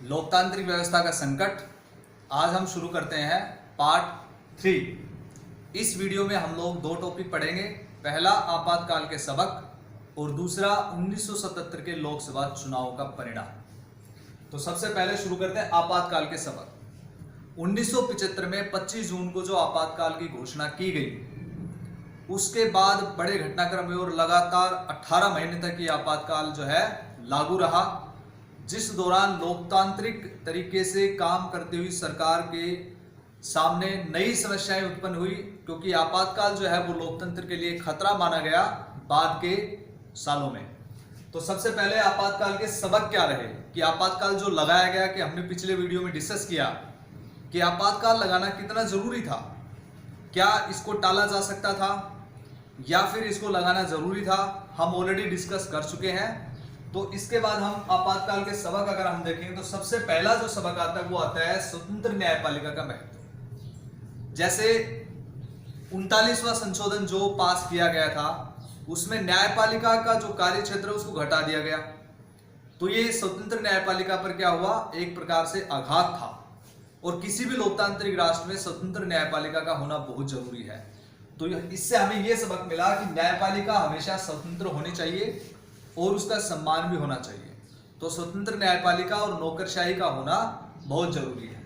लोकतांत्रिक व्यवस्था का संकट। आज हम शुरू करते हैं पार्ट 3। इस वीडियो में हम लोग दो टॉपिक पढ़ेंगे। पहला आपातकाल के सबक और दूसरा 1977 के लोकसभा चुनाव का परिणाम। तो सबसे पहले शुरू करते हैं आपातकाल के सबक। 1975 में 25 जून को जो आपातकाल की घोषणा की गई, उसके बाद बड़े घटनाक्रम हुए और लगातार 18 महीने तक ये आपातकाल जो है लागू रहा, जिस दौरान लोकतांत्रिक तरीके से काम करती हुई सरकार के सामने नई समस्याएं उत्पन्न हुई, क्योंकि आपातकाल जो है वो लोकतंत्र के लिए खतरा माना गया बाद के सालों में। तो सबसे पहले आपातकाल के सबक क्या रहे कि आपातकाल जो लगाया गया, कि हमने पिछले वीडियो में डिस्कस किया कि आपातकाल लगाना कितना जरूरी था, क्या इसको टाला जा सकता था या फिर इसको लगाना जरूरी था, हम ऑलरेडी डिस्कस कर चुके हैं। तो इसके बाद हम आपातकाल के सबक अगर हम देखेंगे तो सबसे पहला जो सबक आता है वो आता है स्वतंत्र न्यायपालिका का महत्व। जैसे 39वां संशोधन जो पास किया गया था, उसमें न्यायपालिका का जो कार्य क्षेत्र है उसको घटा दिया गया। तो ये स्वतंत्र न्यायपालिका पर क्या हुआ, एक प्रकार से आघात था। और किसी भी लोकतांत्रिक राष्ट्र में स्वतंत्र न्यायपालिका का होना बहुत जरूरी है। तो इससे हमें यह सबक मिला कि न्यायपालिका हमेशा स्वतंत्र होनी चाहिए और उसका सम्मान भी होना चाहिए। तो स्वतंत्र न्यायपालिका और नौकरशाही का होना बहुत जरूरी है।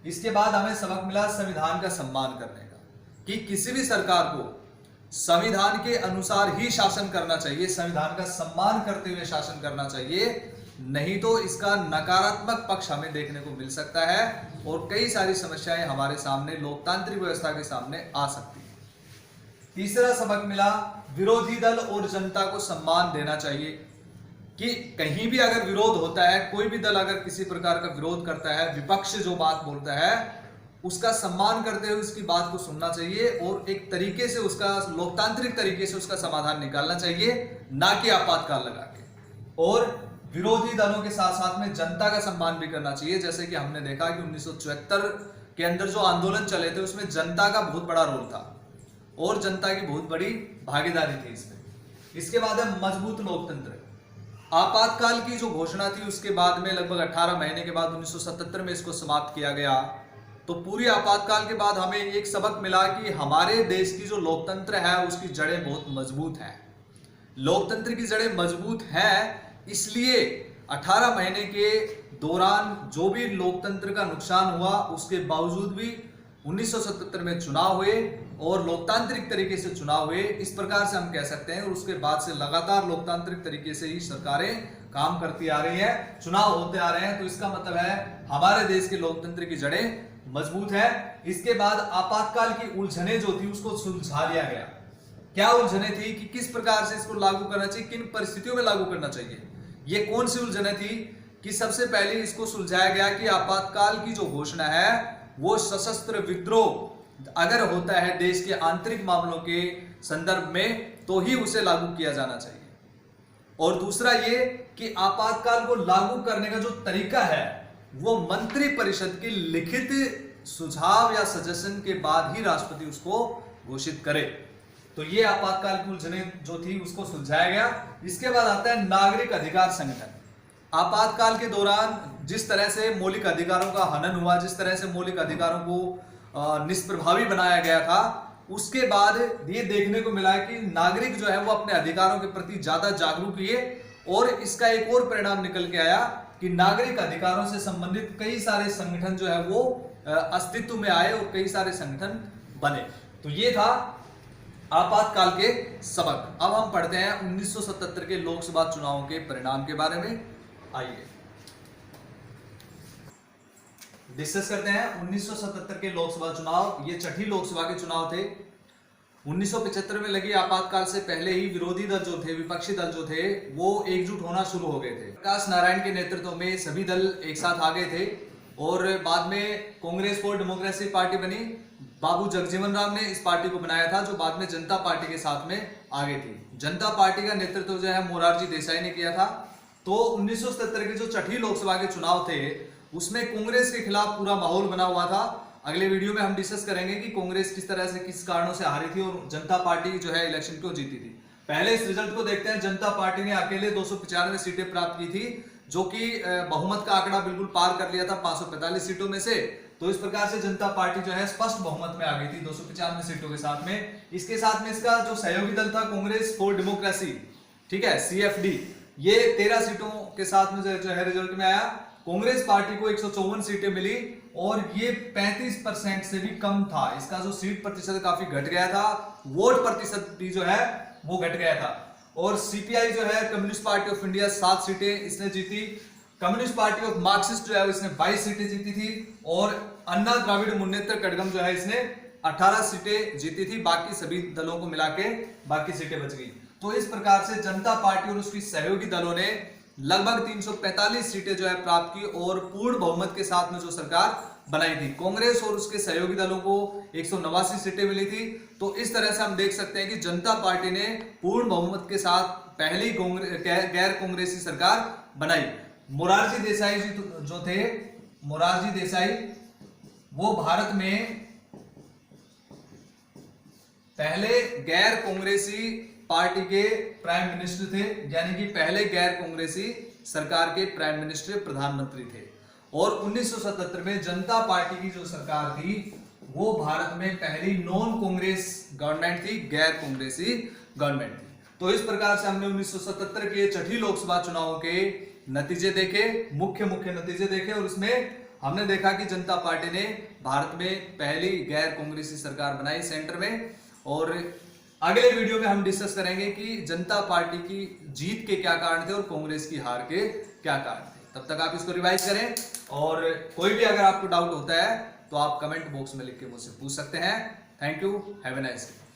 इसके बाद हमें सबक मिला संविधान का सम्मान करने का, कि किसी भी सरकार को संविधान के अनुसार ही शासन करना चाहिए, संविधान का सम्मान करते हुए शासन करना चाहिए, नहीं तो इसका नकारात्मक पक्ष हमें देखने को मिल सकता है और कई सारी समस्याएं हमारे सामने लोकतांत्रिक व्यवस्था के सामने आ सकती है। तीसरा सबक मिला विरोधी दल और जनता को सम्मान देना चाहिए, कि कहीं भी अगर विरोध होता है, कोई भी दल अगर किसी प्रकार का विरोध करता है, विपक्ष जो बात बोलता है उसका सम्मान करते हुए उसकी बात को सुनना चाहिए और एक तरीके से उसका लोकतांत्रिक तरीके से उसका समाधान निकालना चाहिए, ना कि आपातकाल लगा के। और विरोधी दलों के साथ साथ में जनता का सम्मान भी करना चाहिए। जैसे कि हमने देखा कि 1974 के अंदर जो आंदोलन चले थे उसमें जनता का बहुत बड़ा रोल था और जनता की बहुत बड़ी भागीदारी थी इसमें। इसके बाद है मजबूत लोकतंत्र। आपातकाल की जो घोषणा थी उसके बाद में लगभग 18 महीने के बाद 1977 में इसको समाप्त किया गया। तो पूरी आपातकाल के बाद हमें एक सबक मिला कि हमारे देश की जो लोकतंत्र है उसकी जड़ें बहुत मजबूत हैं। लोकतंत्र की जड़ें मजबूत हैं, इसलिए 18 महीने के दौरान जो भी लोकतंत्र का नुकसान हुआ उसके बावजूद भी 1977 में चुनाव हुए और लोकतांत्रिक तरीके से चुनाव हुए, इस प्रकार से हम कह सकते हैं। और उसके बाद से लगातार लोकतांत्रिक तरीके से ही सरकारें काम करती आ रही हैं, चुनाव होते आ रहे हैं। तो इसका मतलब है हमारे देश के लोकतंत्र की जड़ें मजबूत है। इसके बाद आपातकाल की उलझने जो थी उसको सुलझा लिया गया। क्या उलझने थी कि किस प्रकार से इसको लागू करना चाहिए, किन परिस्थितियों में लागू करना चाहिए, ये कौन सी उलझने थी कि सबसे पहले इसको सुलझाया गया कि आपातकाल की जो घोषणा है वो सशस्त्र विद्रोह अगर होता है देश के आंतरिक मामलों के संदर्भ में तो ही उसे लागू किया जाना चाहिए। और दूसरा ये कि आपातकाल को लागू करने का जो तरीका है वो मंत्री परिषद की लिखित सुझाव या सजेशन के बाद ही राष्ट्रपति उसको घोषित करे। तो ये आपातकाल की उलझने जो थी उसको सुलझाया गया। इसके बाद आता है नागरिक अधिकार संगठन। आपातकाल के दौरान जिस तरह से मौलिक अधिकारों का हनन हुआ, जिस तरह से मौलिक अधिकारों को निष्प्रभावी बनाया गया था, उसके बाद ये देखने को मिला कि नागरिक जो है वो अपने अधिकारों के प्रति ज्यादा जागरूक हुए। और इसका एक और परिणाम निकल के आया कि नागरिक अधिकारों से संबंधित कई सारे संगठन जो है वो अस्तित्व में आए और कई सारे संगठन बने। तो ये था आपातकाल के सबक। अब हम पढ़ते हैं 1977 के लोकसभा चुनावों के परिणाम के बारे में। आइए डिस्कस करते हैं 1977 के लोकसभा चुनाव। ये छठी लोकसभा के चुनाव थे। 1975 में लगी आपातकाल से पहले ही विरोधी दल जो थे, विपक्षी दल जो थे, वो एकजुट होना शुरू हो गए थे। प्रकाश नारायण के नेतृत्व में सभी दल एक साथ आ गए थे और बाद में कांग्रेस फॉर डेमोक्रेसी पार्टी बनी। बाबू जगजीवन राम ने इस पार्टी को बनाया था, जो बाद में जनता पार्टी के साथ में आगे थी। जनता पार्टी का नेतृत्व जो है मोरारजी देसाई ने किया था। तो 1977 के जो छठी लोकसभा के चुनाव थे उसमें कांग्रेस के खिलाफ पूरा माहौल बना हुआ था। अगले वीडियो में हम डिस्कस करेंगे कि कांग्रेस किस तरह से किस कारणों से हारी थी और जनता पार्टी जो है इलेक्शन क्यों जीती थी। पहले इस रिजल्ट को देखते हैं। जनता पार्टी ने अकेले 295 सीटें प्राप्त की थी, जो कि बहुमत का आंकड़ा बिल्कुल पार कर लिया था 545 सीटों में से। तो इस प्रकार से जनता पार्टी जो है स्पष्ट बहुमत में आ गई थी 295 सीटों के साथ में। इसके साथ में इसका जो सहयोगी दल था कांग्रेस फॉर डेमोक्रेसी, ठीक है, CFD, ये 13 सीटों के साथ में जो है रिजल्ट में आया। कांग्रेस पार्टी को 154 सीटें मिली और ये 35% से भी कम था। इसका जो सीट प्रतिशत काफी घट गया था, वोट प्रतिशत भी जो है वो घट गया था। और CPI जो है कम्युनिस्ट पार्टी ऑफ इंडिया 7 सीटें इसने जीती। कम्युनिस्ट पार्टी ऑफ मार्क्सिस्ट जो है इसने 22 सीटें जीती थी। और अन्ना द्राविड़ मुन्नेत्र कड़गम जो है इसने 18 सीटें जीती थी। बाकी सभी दलों को मिला के बाकी सीटें बच गई। तो इस प्रकार से जनता पार्टी और उसकी सहयोगी दलों ने लगभग 345 सीटें जो है प्राप्त की और पूर्ण बहुमत के साथ में जो सरकार बनाई थी। कांग्रेस और उसके सहयोगी दलों को 189 सीटें मिली थी। तो इस तरह से हम देख सकते हैं कि जनता पार्टी ने पूर्ण बहुमत के साथ पहली गैर कांग्रेसी सरकार बनाई। मोरारजी देसाई जी जो थे, मोरारजी देसाई, वो भारत में पहले गैर कांग्रेसी पार्टी के प्राइम मिनिस्टर थे, यानी कि पहले गैर कांग्रेसी सरकार के प्राइम मिनिस्टर, प्रधानमंत्री थे। और 1977 में जनता पार्टी की जो सरकार थी वो भारत में पहली नॉन कांग्रेस गवर्नमेंट थी, गैर कांग्रेसी गवर्नमेंट थी। तो इस प्रकार से हमने 1977 के छठी लोकसभा चुनाव के नतीजे देखे, मुख्य नतीजे देखे, और उसमें हमने देखा कि जनता पार्टी ने भारत में पहली गैर कांग्रेसी सरकार बनाई सेंटर में। और अगले वीडियो में हम डिस्कस करेंगे कि जनता पार्टी की जीत के क्या कारण थे और कांग्रेस की हार के क्या कारण थे। तब तक आप इसको रिवाइज करें, और कोई भी अगर आपको डाउट होता है तो आप कमेंट बॉक्स में लिख के मुझसे पूछ सकते हैं। Thank you, have a nice day.